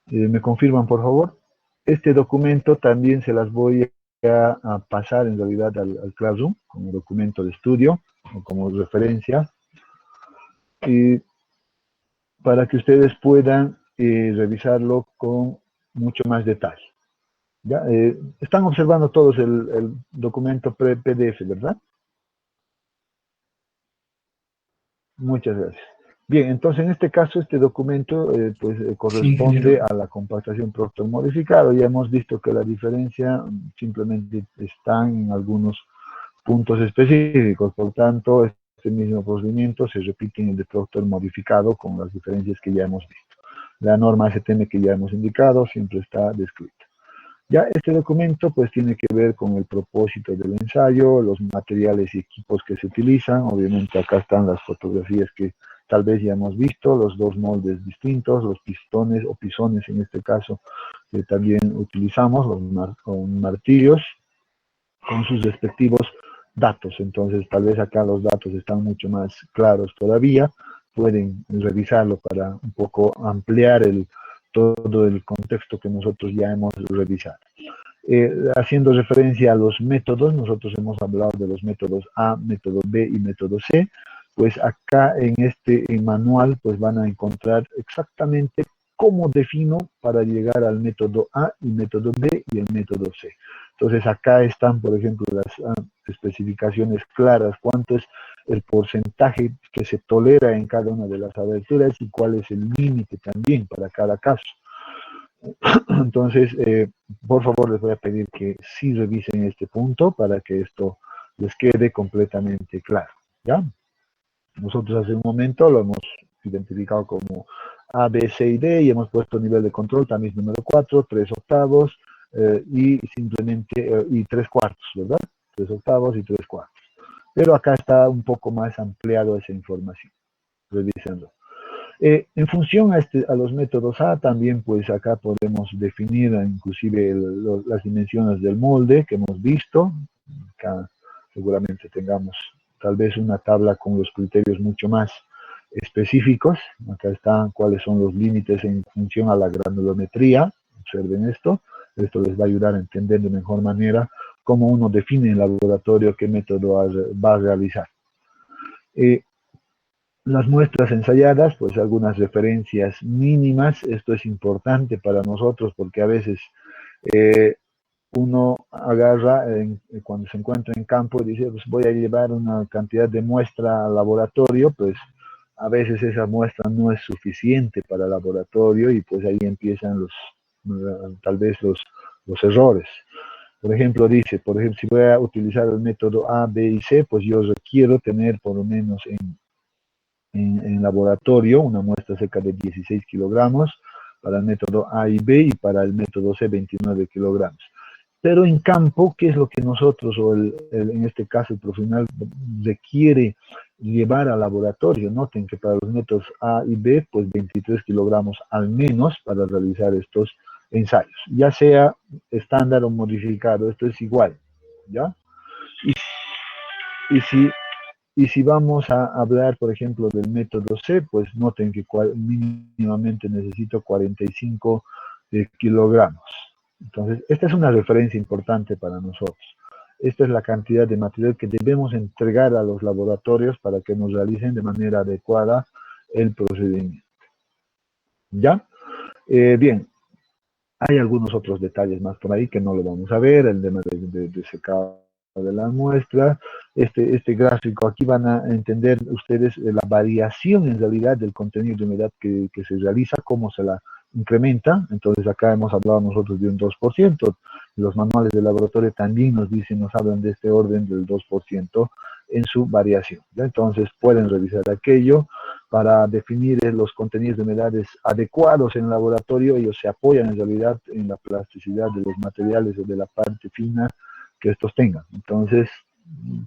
¿Me confirman, por favor? Este documento también se las voy a pasar en realidad al Classroom como documento de estudio o como referencia para que ustedes puedan revisarlo con mucho más detalle. ¿Ya? Están observando todos el documento PDF, ¿verdad? Muchas gracias. Bien, entonces en este caso este documento Sí, corresponde ingeniero. a la compactación Proctor modificado. Ya hemos visto que la diferencia simplemente está en algunos puntos específicos, por tanto este mismo procedimiento se repite en el de Proctor modificado con las diferencias que ya hemos visto. La norma STM que ya hemos indicado siempre está descrita. Ya este documento pues tiene que ver con el propósito del ensayo, los materiales y equipos que se utilizan. Obviamente acá están las fotografías que tal vez ya hemos visto, los dos moldes distintos, los pistones o pisones en este caso que también utilizamos, los martillos con sus respectivos datos. Entonces tal vez acá los datos están mucho más claros todavía. Pueden revisarlo para un poco ampliar todo el contexto que nosotros ya hemos revisado. Haciendo referencia a los métodos, nosotros hemos hablado de los métodos A, método B y método C, pues acá en este manual pues van a encontrar exactamente cómo defino para llegar al método A y método B y el método C. Entonces acá están, por ejemplo, las especificaciones claras, cuánto es el porcentaje que se tolera en cada una de las aberturas y cuál es el límite también para cada caso. Entonces, por favor, les voy a pedir que sí revisen este punto para que esto les quede completamente claro. ¿Ya? Nosotros hace un momento lo hemos identificado como A, B, C y D y hemos puesto nivel de control, también número 4, 3 octavos y simplemente, y 3 cuartos, ¿verdad? 3 octavos y 3 cuartos. Pero acá está un poco más ampliado esa información. Revísenlo. En función a los métodos A, también pues acá podemos definir inclusive las dimensiones del molde que hemos visto. Acá seguramente tengamos tal vez una tabla con los criterios mucho más específicos. Acá están cuáles son los límites en función a la granulometría. Observen esto. Esto les va a ayudar a entender de mejor manera cómo uno define en laboratorio qué método va a realizar. Las muestras ensayadas, pues algunas referencias mínimas. Esto es importante para nosotros porque a veces uno agarra cuando se encuentra en campo y dice, pues voy a llevar una cantidad de muestra al laboratorio, pues a veces esa muestra no es suficiente para el laboratorio y pues ahí empiezan tal vez los errores. Por ejemplo, dice, si voy a utilizar el método A, B y C, pues yo requiero tener por lo menos en laboratorio una muestra seca de 16 kilogramos para el método A y B y para el método C 29 kilogramos. Pero en campo, ¿qué es lo que nosotros, en este caso el profesional, requiere llevar al laboratorio? Noten que para los métodos A y B, pues 23 kilogramos al menos para realizar estos ensayos, ya sea estándar o modificado, esto es igual, ¿ya? Y si vamos a hablar, por ejemplo, del método C, pues noten que mínimamente necesito 45 kilogramos. Entonces, esta es una referencia importante para nosotros. Esta es la cantidad de material que debemos entregar a los laboratorios para que nos realicen de manera adecuada el procedimiento. ¿Ya? Bien, hay algunos otros detalles más por ahí que no lo vamos a ver, el tema de secado de la muestra. Este gráfico, aquí van a entender ustedes la variación en realidad del contenido de humedad que se realiza, cómo se la incrementa. Entonces acá hemos hablado nosotros de un 2%, los manuales de laboratorio también nos hablan de este orden del 2% en su variación, ¿ya? Entonces pueden revisar aquello para definir los contenidos de humedades adecuados en el laboratorio. Ellos se apoyan en realidad en la plasticidad de los materiales o de la parte fina que estos tengan. Entonces,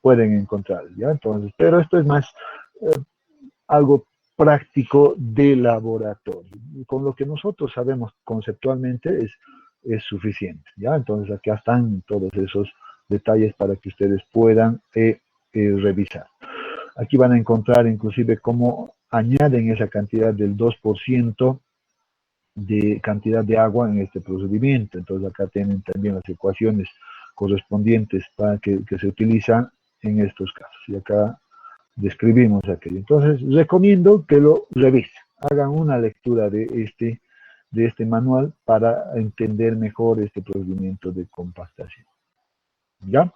pueden encontrar, ¿ya? Entonces, pero esto es más algo práctico de laboratorio. Con lo que nosotros sabemos conceptualmente es suficiente, ¿ya? Entonces, acá están todos esos detalles para que ustedes puedan revisar. Aquí van a encontrar inclusive cómo añaden esa cantidad del 2% de cantidad de agua en este procedimiento. Entonces acá tienen también las ecuaciones correspondientes para que se utilizan en estos casos. Y acá describimos aquello. Entonces recomiendo que lo revisen, hagan una lectura de este manual para entender mejor este procedimiento de compactación. ¿Ya?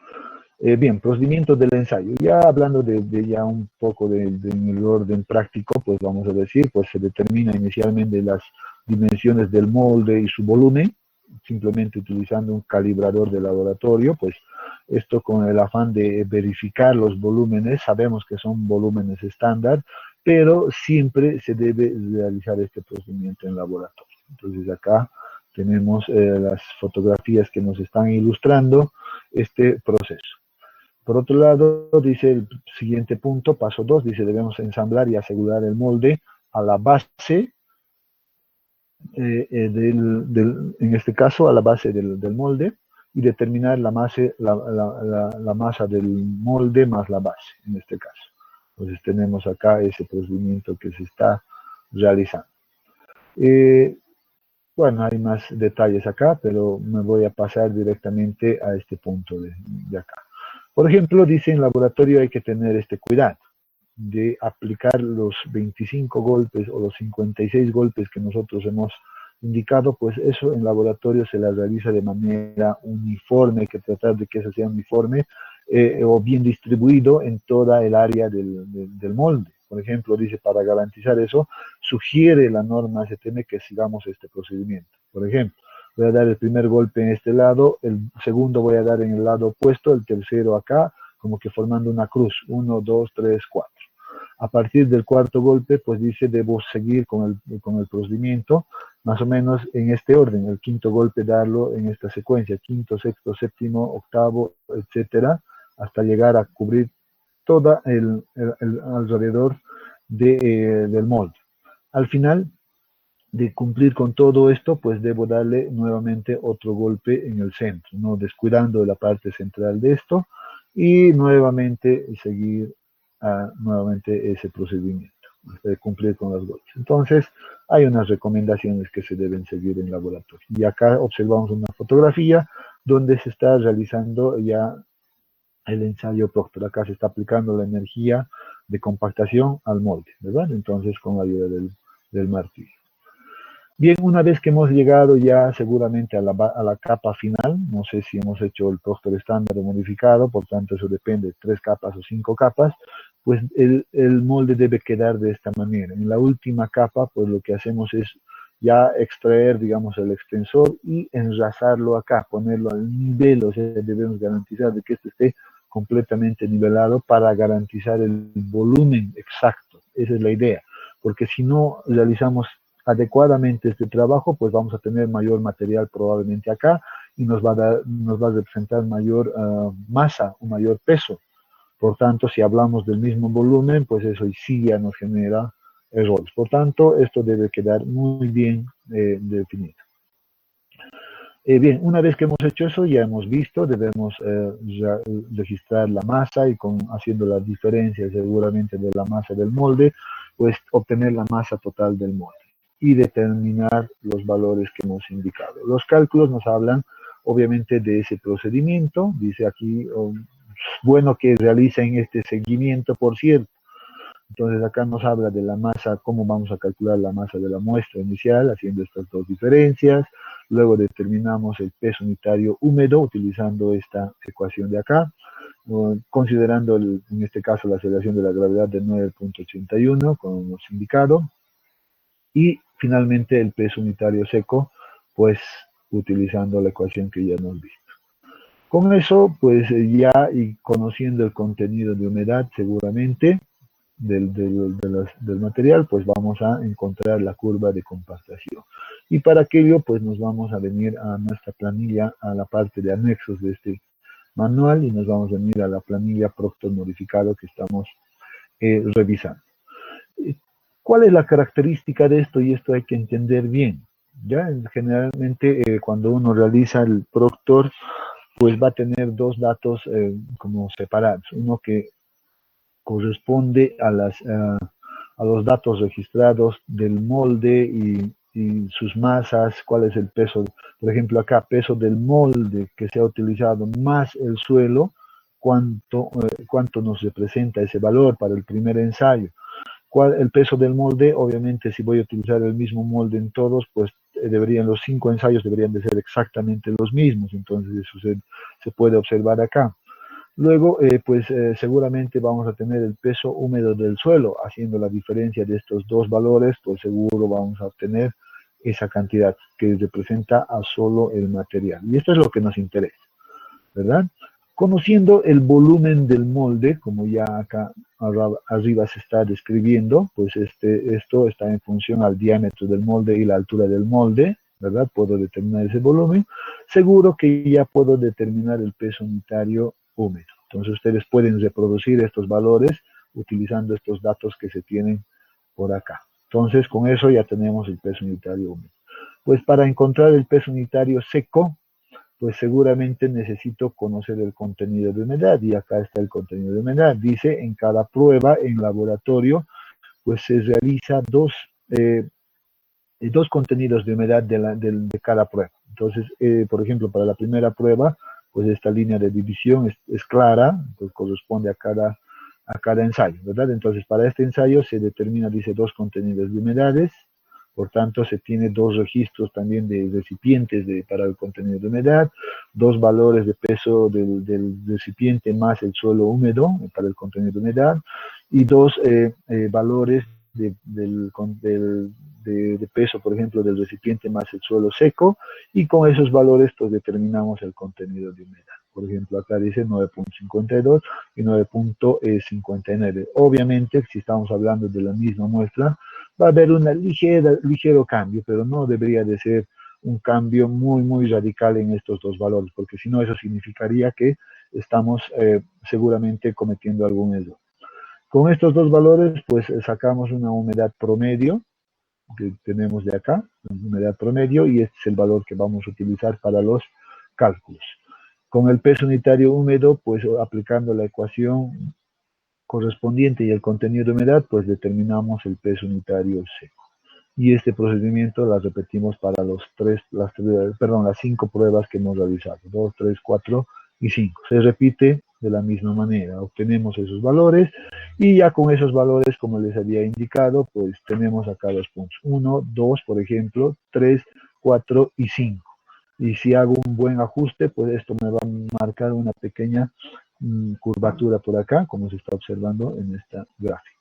Bien, procedimiento del ensayo. Ya hablando de ya un poco del orden práctico, pues vamos a decir, pues se determina inicialmente las dimensiones del molde y su volumen, simplemente utilizando un calibrador de laboratorio. Pues esto con el afán de verificar los volúmenes. Sabemos que son volúmenes estándar, pero siempre se debe realizar este procedimiento en laboratorio. Entonces acá tenemos las fotografías que nos están ilustrando este proceso. Por otro lado, dice el siguiente punto, paso 2, dice debemos ensamblar y asegurar el molde a la base, en este caso a la base del molde, y determinar la masa del molde más la base, en este caso. Entonces tenemos acá ese procedimiento que se está realizando. Bueno, hay más detalles acá, pero me voy a pasar directamente a este punto de acá. Por ejemplo, dice en laboratorio hay que tener este cuidado de aplicar los 25 golpes o los 56 golpes que nosotros hemos indicado, pues eso en laboratorio se la realiza de manera uniforme, hay que tratar de que eso sea uniforme o bien distribuido en toda el área del molde. Por ejemplo, dice, para garantizar eso, sugiere la norma STM que sigamos este procedimiento. Por ejemplo, voy a dar el primer golpe en este lado, el segundo voy a dar en el lado opuesto, el tercero acá, como que formando una cruz, 1, 2, 3, 4. A partir del cuarto golpe, pues dice, debo seguir con el procedimiento, más o menos en este orden. El quinto golpe darlo en esta secuencia, quinto, sexto, séptimo, octavo, etcétera, hasta llegar a cubrir toda el alrededor del molde. Al final de cumplir con todo esto, pues debo darle nuevamente otro golpe en el centro, no descuidando la parte central de esto, y nuevamente seguir nuevamente ese procedimiento, de cumplir con los goles. Entonces, hay unas recomendaciones que se deben seguir en laboratorio. Y acá observamos una fotografía donde se está realizando ya el ensayo Proctor. Acá se está aplicando la energía de compactación al molde, ¿verdad? Entonces, con la ayuda del martillo. Bien, una vez que hemos llegado ya seguramente a la capa final, no sé si hemos hecho el Proctor estándar o modificado, por tanto eso depende de 3 capas o 5 capas, pues el molde debe quedar de esta manera. En la última capa, pues lo que hacemos es ya extraer, digamos, el extensor y enlazarlo acá, ponerlo al nivel, o sea, debemos garantizar de que este esté completamente nivelado para garantizar el volumen exacto. Esa es la idea, porque si no realizamos adecuadamente este trabajo, pues vamos a tener mayor material probablemente acá y nos va a representar mayor masa, un mayor peso. Por tanto, si hablamos del mismo volumen, pues eso sí ya nos genera errores. Por tanto, esto debe quedar muy bien definido. Bien, una vez que hemos hecho eso, ya hemos visto, debemos registrar la masa y haciendo la diferencia seguramente de la masa del molde, pues obtener la masa total del molde y determinar los valores que hemos indicado. Los cálculos nos hablan obviamente de ese procedimiento, dice aquí, bueno que realicen este seguimiento, por cierto. Entonces acá nos habla de la masa, cómo vamos a calcular la masa de la muestra inicial, haciendo estas dos diferencias. Luego determinamos el peso unitario húmedo utilizando esta ecuación de acá, considerando en este caso la aceleración de la gravedad de 9.81, como hemos indicado. Y finalmente el peso unitario seco, pues utilizando la ecuación que ya hemos visto. Con eso, pues ya y conociendo el contenido de humedad seguramente del material, pues vamos a encontrar la curva de compactación. Y para aquello, pues nos vamos a venir a nuestra planilla, a la parte de anexos de este manual y nos vamos a venir a la planilla Proctor modificado que estamos revisando. ¿Cuál es la característica de esto? Y esto hay que entender bien. ¿Ya? Generalmente cuando uno realiza el Proctor, pues va a tener dos datos como separados. Uno que corresponde a los datos registrados del molde y sus masas, cuál es el peso, por ejemplo acá, peso del molde que se ha utilizado más el suelo, cuánto nos representa ese valor para el primer ensayo. El peso del molde, obviamente si voy a utilizar el mismo molde en todos, pues los 5 ensayos deberían de ser exactamente los mismos, entonces eso se puede observar acá. Luego, seguramente vamos a tener el peso húmedo del suelo, haciendo la diferencia de estos dos valores, pues seguro vamos a obtener esa cantidad que representa a solo el material. Y esto es lo que nos interesa, ¿verdad? Conociendo el volumen del molde, como ya acá arriba se está describiendo, pues esto está en función al diámetro del molde y la altura del molde, ¿verdad? Puedo determinar ese volumen. Seguro que ya puedo determinar el peso unitario húmedo. Entonces ustedes pueden reproducir estos valores utilizando estos datos que se tienen por acá. Entonces con eso ya tenemos el peso unitario húmedo. Pues para encontrar el peso unitario seco, pues seguramente necesito conocer el contenido de humedad, y acá está el contenido de humedad. Dice, en cada prueba en laboratorio, pues se realiza dos contenidos de humedad de cada prueba. Entonces, por ejemplo, para la primera prueba, pues esta línea de división es clara, pues corresponde a cada ensayo, ¿verdad? Entonces, para este ensayo se determina, dice, dos contenidos de humedades. Por tanto, se tiene dos registros también de recipientes para el contenido de humedad, dos valores de peso del recipiente más el suelo húmedo para el contenido de humedad, y dos valores de peso, por ejemplo, del recipiente más el suelo seco, y con esos valores pues determinamos el contenido de humedad. Por ejemplo, acá dice 9.52 y 9.59. Obviamente, si estamos hablando de la misma muestra, va a haber un ligero cambio, pero no debería de ser un cambio muy, muy radical en estos dos valores, porque si no, eso significaría que estamos seguramente cometiendo algún error. Con estos dos valores, pues sacamos una humedad promedio que tenemos de acá, humedad promedio, y este es el valor que vamos a utilizar para los cálculos. Con el peso unitario húmedo, pues aplicando la ecuación correspondiente y el contenido de humedad, pues determinamos el peso unitario seco. Y este procedimiento lo repetimos para las 5 pruebas que hemos realizado, 2, 3, 4 y 5. Se repite de la misma manera, obtenemos esos valores y ya con esos valores, como les había indicado, pues tenemos acá los puntos 1, 2, por ejemplo, 3, 4 y 5. Y si hago un buen ajuste, pues esto me va a marcar una pequeña curvatura por acá, como se está observando en esta gráfica.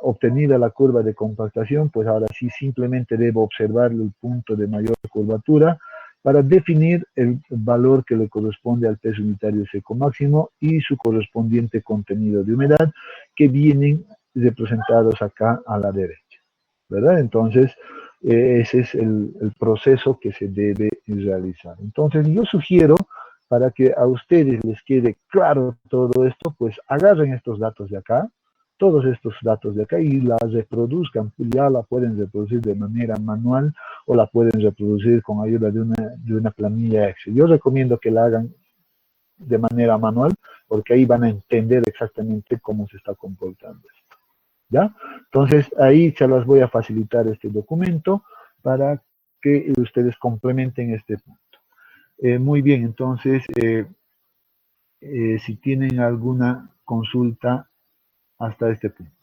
Obtenida la curva de compactación, pues ahora sí simplemente debo observar el punto de mayor curvatura para definir el valor que le corresponde al peso unitario seco máximo y su correspondiente contenido de humedad, que vienen representados acá a la derecha, ¿verdad? Entonces, ese es el proceso que se debe realizar. Entonces, yo sugiero, para que a ustedes les quede claro todo esto, pues agarren estos datos de acá, todos estos datos de acá y la reproduzcan. Ya la pueden reproducir de manera manual o la pueden reproducir con ayuda de una planilla Excel. Yo recomiendo que la hagan de manera manual porque ahí van a entender exactamente cómo se está comportando esto. ¿Ya? Entonces ahí se las voy a facilitar este documento para que ustedes complementen este punto. Muy bien, entonces si tienen alguna consulta hasta este punto.